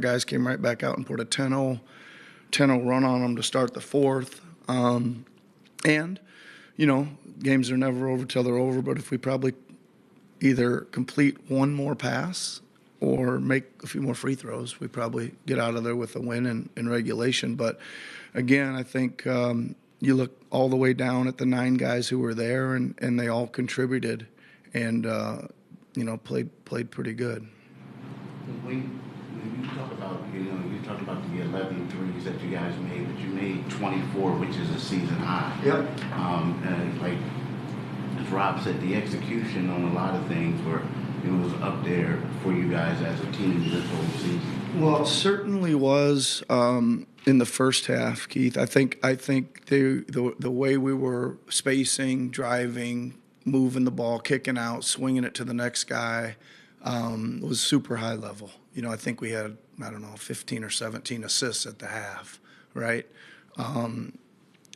guys came right back out and put a 10-0 run on them to start the fourth. And, games are never over till they're over, but if we probably either complete one more pass or make a few more free throws, we probably get out of there with a win in regulation. But, again, I think you look all the way down at the 9 guys who were there, and they all contributed and, played pretty good. When you talk about, you talk about the 11 threes that you guys made, but you made 24, which is a season high. Yep. And like as Rob said, the execution on a lot of things was up there for you guys as a team this whole season. Well, it certainly was in the first half, Keith. I think the way we were spacing, driving, moving the ball, kicking out, swinging it to the next guy was super high level. I think we had, 15 or 17 assists at the half, right?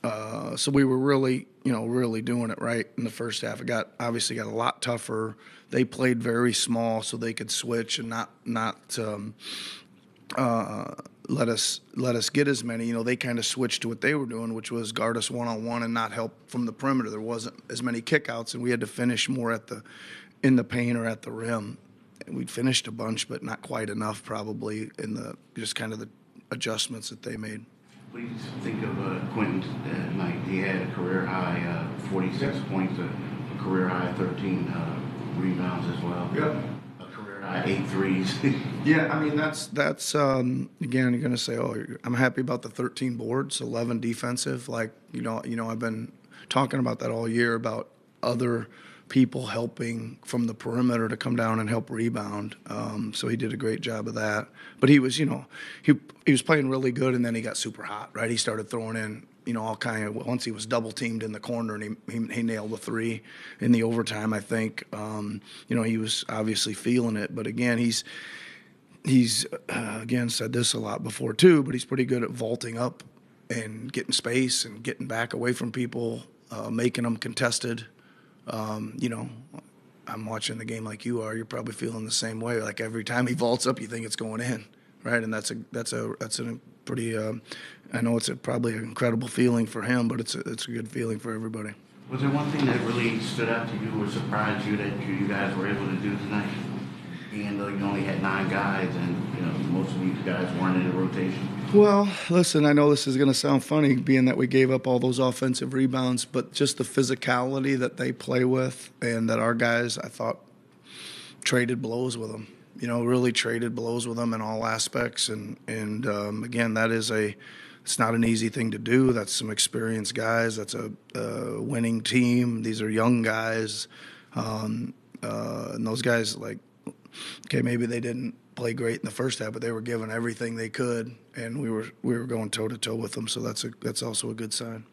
So we were really doing it right in the first half. It obviously got a lot tougher. They played very small so they could switch and not let us get as many. They kind of switched to what they were doing, which was guard us one-on-one and not help from the perimeter. There wasn't as many kickouts, and we had to finish more in the paint or at the rim. And we'd finished a bunch, but not quite enough probably in the adjustments that they made. What do you think of Quentin tonight? He had a career high 46 points, a career high 13 rebounds as well. Yeah. A career high 8 threes. Yeah, that's again, you're going to say, I'm happy about the 13 boards, 11 defensive. I've been talking about that all year about other people helping from the perimeter to come down and help rebound. So he did a great job of that. But he was, he was playing really good, and then he got super hot, right? He started throwing in, all kind of, once he was double teamed in the corner, and he nailed the 3 in the overtime, I think. He was obviously feeling it. But again, he's again said this a lot before too, but he's pretty good at vaulting up and getting space and getting back away from people, making them contested. I'm watching the game like you are. You're probably feeling the same way. Like every time he vaults up, you think it's going in, right? And that's a pretty. I know it's probably an incredible feeling for him, but it's a good feeling for everybody. Was there one thing that really stood out to you or surprised you that you guys were able to do tonight? Even though you only had 9 guys and most of these guys weren't in the rotation. Well, listen, I know this is going to sound funny being that we gave up all those offensive rebounds, but just the physicality that they play with and that our guys, I thought, traded blows with them. Really traded blows with them in all aspects. And again, it's not an easy thing to do. That's some experienced guys. That's a winning team. These are young guys. And those guys, maybe they didn't play great in the first half, but they were giving everything they could, and we were going toe-to-toe with them, so that's also a good sign.